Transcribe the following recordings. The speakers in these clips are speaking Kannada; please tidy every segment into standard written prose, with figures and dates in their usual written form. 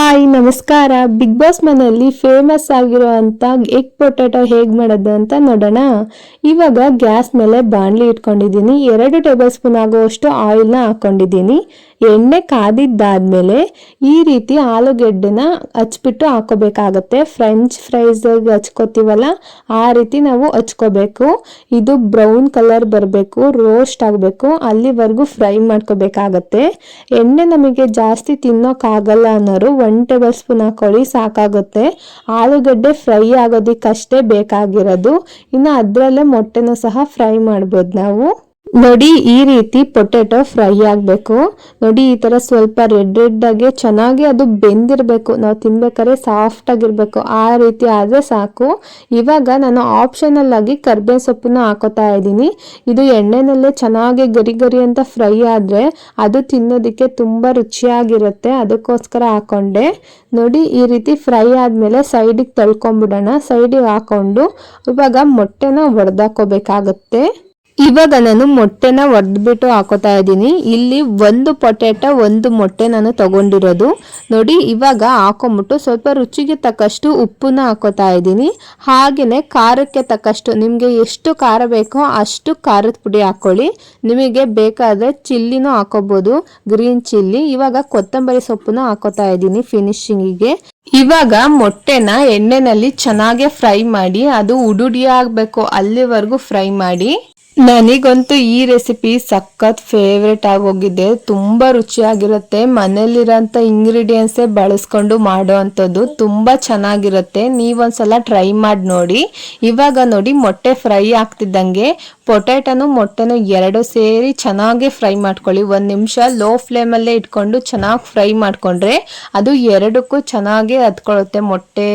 ಹಾಯ್ ನಮಸ್ಕಾರ. ಬಿಗ್ ಬಾಸ್ ಮನೆಯಲ್ಲಿ ಫೇಮಸ್ ಆಗಿರುವಂತ ಎಗ್ ಪೊಟ್ಯಾಟೊ ಹೇಗೆ ಮಾಡೋದು ಅಂತ ನೋಡೋಣ. ಇವಾಗ ಗ್ಯಾಸ್ ಮೇಲೆ ಬಾಣಲಿ ಇಟ್ಕೊಂಡಿದ್ದೀನಿ. 2 ಟೇಬಲ್ ಸ್ಪೂನ್ ಆಗುವಷ್ಟು ಆಯಿಲ್ನ ಹಾಕೊಂಡಿದ್ದೀನಿ. ಎಣ್ಣೆ ಕಾದಿದ್ದಾದ್ಮೇಲೆ ಈ ರೀತಿ ಆಲೂಗೆಡ್ಡೆನ ಹಚ್ಬಿಟ್ಟು ಹಾಕೋಬೇಕಾಗತ್ತೆ. ಫ್ರೆಂಚ್ ಫ್ರೈಸ್ ಹಚ್ಕೋತೀವಲ್ಲ ಆ ರೀತಿ ನಾವು ಹಚ್ಕೋಬೇಕು. ಇದು ಬ್ರೌನ್ ಕಲರ್ ಬರಬೇಕು, ರೋಸ್ಟ್ ಆಗಬೇಕು, ಅಲ್ಲಿವರೆಗೂ ಫ್ರೈ ಮಾಡ್ಕೋಬೇಕಾಗತ್ತೆ. ಎಣ್ಣೆ ನಮಗೆ ಜಾಸ್ತಿ ತಿನ್ನೋಕ್ಕಾಗಲ್ಲ ಅನ್ನೋರು 1 ಟೇಬಲ್ ಸ್ಪೂನ್ ಹಾಕೊಳ್ಳಿ, ಸಾಕಾಗುತ್ತೆ. ಆಲೂಗಡ್ಡೆ ಫ್ರೈ ಆಗೋದಿಕ್ಕಷ್ಟೇ ಬೇಕಾಗಿರೋದು. ಇನ್ನು ಅದರಲ್ಲೇ ಮೊಟ್ಟೆನೂ ಸಹ ಫ್ರೈ ಮಾಡ್ಬೋದು ನಾವು. ನೋಡಿ, ಈ ರೀತಿ ಪೊಟ್ಯಾಟೊ ಫ್ರೈ ಆಗಬೇಕು. ನೋಡಿ, ಈ ತರ ಸ್ವಲ್ಪ ರೆಡ್ ಆಗಿ ಚೆನ್ನಾಗಿ ಅದು ಬೆಂದಿರಬೇಕು. ನಾವು ತಿನ್ಬೇಕಾದ್ರೆ ಸಾಫ್ಟ್ ಆಗಿರ್ಬೇಕು. ಆ ರೀತಿ ಆದ್ರೆ ಸಾಕು. ಇವಾಗ ನಾನು ಆಪ್ಷನಲ್ ಆಗಿ ಕರ್ಬೇವಿನ ಸೊಪ್ಪನ್ನ ಹಾಕೋತಾ ಇದ್ದೀನಿ. ಇದು ಎಣ್ಣೆನಲ್ಲೇ ಚೆನ್ನಾಗಿ ಗರಿ ಗರಿ ಅಂತ ಫ್ರೈ ಆದ್ರೆ ಅದು ತಿನ್ನೋದಕ್ಕೆ ತುಂಬಾ ರುಚಿಯಾಗಿರುತ್ತೆ. ಅದಕ್ಕೋಸ್ಕರ ಹಾಕೊಂಡೆ. ನೋಡಿ, ಈ ರೀತಿ ಫ್ರೈ ಆದ್ಮೇಲೆ ಸೈಡಿಗೆ ತಳ್ಕೊಂಡ್ಬಿಡೋಣ. ಸೈಡಿಗೆ ಹಾಕೊಂಡು ಇವಾಗ ಮೊಟ್ಟೆನ ಒಡೆದಾಕೋಬೇಕಾಗತ್ತೆ. ಇವಾಗ ನಾನು ಮೊಟ್ಟೆನ ಒಡೆದ್ಬಿಟ್ಟು ಹಾಕೋತಾ ಇದ್ದೀನಿ. ಇಲ್ಲಿ 1 ಪೊಟ್ಯಾಟೊ 1 ಮೊಟ್ಟೆ ನಾನು ತಗೊಂಡಿರೋದು. ನೋಡಿ, ಇವಾಗ ಹಾಕೊಂಬಿಟ್ಟು ಸ್ವಲ್ಪ ರುಚಿಗೆ ತಕ್ಕಷ್ಟು ಉಪ್ಪನ್ನ ಹಾಕೋತಾ ಇದ್ದೀನಿ. ಹಾಗೆಯೇ ಖಾರಕ್ಕೆ ತಕ್ಕಷ್ಟು, ನಿಮಗೆ ಎಷ್ಟು ಖಾರ ಬೇಕೋ ಅಷ್ಟು ಖಾರದ ಪುಡಿ ಹಾಕೊಳ್ಳಿ. ನಿಮಗೆ ಬೇಕಾದರೆ ಚಿಲ್ಲಿನೂ ಹಾಕೋಬಹುದು, ಗ್ರೀನ್ ಚಿಲ್ಲಿ. ಇವಾಗ ಕೊತ್ತಂಬರಿ ಸೊಪ್ಪನ್ನ ಹಾಕೋತಾ ಇದ್ದೀನಿ ಫಿನಿಶಿಂಗಿಗೆ. ಇವಾಗ ಮೊಟ್ಟೆನ ಎಣ್ಣೆನಲ್ಲಿ ಚೆನ್ನಾಗಿ ಫ್ರೈ ಮಾಡಿ, ಅದು ಉಡುಡಿ ಆಗಬೇಕು ಅಲ್ಲಿವರೆಗೂ ಫ್ರೈ ಮಾಡಿ. ನನಗಂತೂ ಈ ರೆಸಿಪಿ ಸಖತ್ ಫೇವ್ರೆಟ್ ಆಗೋಗಿದೆ. ತುಂಬ ರುಚಿಯಾಗಿರುತ್ತೆ. ಮನೇಲಿರೋಂಥ ಇಂಗ್ರೀಡಿಯೆಂಟ್ಸೇ ಬಳಸ್ಕೊಂಡು ಮಾಡೋ ಅಂಥದ್ದು ತುಂಬ ಚೆನ್ನಾಗಿರುತ್ತೆ. ನೀವೊಂದ್ಸಲ ಟ್ರೈ ಮಾಡಿ ನೋಡಿ. ಇವಾಗ ನೋಡಿ, ಮೊಟ್ಟೆ ಫ್ರೈ ಆಗ್ತಿದ್ದಂಗೆ ಪೊಟ್ಯಾಟೊನು ಮೊಟ್ಟೆನೂ 2 ಸೇರಿ ಚೆನ್ನಾಗಿ ಫ್ರೈ ಮಾಡ್ಕೊಳ್ಳಿ. 1 ನಿಮಿಷ ಲೋ ಫ್ಲೇಮಲ್ಲೇ ಇಟ್ಕೊಂಡು ಚೆನ್ನಾಗಿ ಫ್ರೈ ಮಾಡಿಕೊಂಡ್ರೆ ಅದು ಎರಡಕ್ಕೂ ಚೆನ್ನಾಗಿ ಹತ್ಕೊಳ್ಳುತ್ತೆ. ಮೊಟ್ಟೆ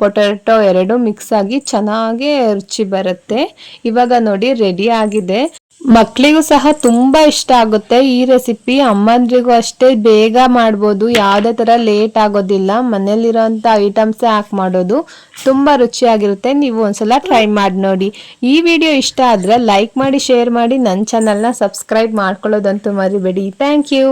ಪೊಟ್ಯಾಟೊ 2 ಮಿಕ್ಸ್ ಆಗಿ ಚೆನ್ನಾಗಿ ರುಚಿ ಬರುತ್ತೆ. ಇವಾಗ ನೋಡಿ, ರೆಡಿ ಆಗಿದೆ. ಮಕ್ಕಳಿಗೂ ಸಹ ತುಂಬಾ ಇಷ್ಟ ಆಗುತ್ತೆ ಈ ರೆಸಿಪಿ. ಅಮ್ಮಂದ್ರಿಗೂ ಅಷ್ಟೇ ಬೇಗ ಮಾಡ್ಬೋದು, ಯಾವುದೇ ತರ ಲೇಟ್ ಆಗೋದಿಲ್ಲ. ಮನೇಲಿರೋಂಥ ಐಟಮ್ಸೇ ಹಾಕಿ ಮಾಡೋದು. ತುಂಬಾ ರುಚಿಯಾಗಿರುತ್ತೆ. ನೀವು ಒಂದ್ಸಲ ಟ್ರೈ ಮಾಡಿ ನೋಡಿ. ಈ ವಿಡಿಯೋ ಇಷ್ಟ ಆದ್ರೆ ಲೈಕ್ ಮಾಡಿ, ಶೇರ್ ಮಾಡಿ, ನನ್ನ ಚಾನಲ್ನ ಸಬ್ಸ್ಕ್ರೈಬ್ ಮಾಡ್ಕೊಳ್ಳೋದಂತೂ ಮರಿಬೇಡಿ. Thank you.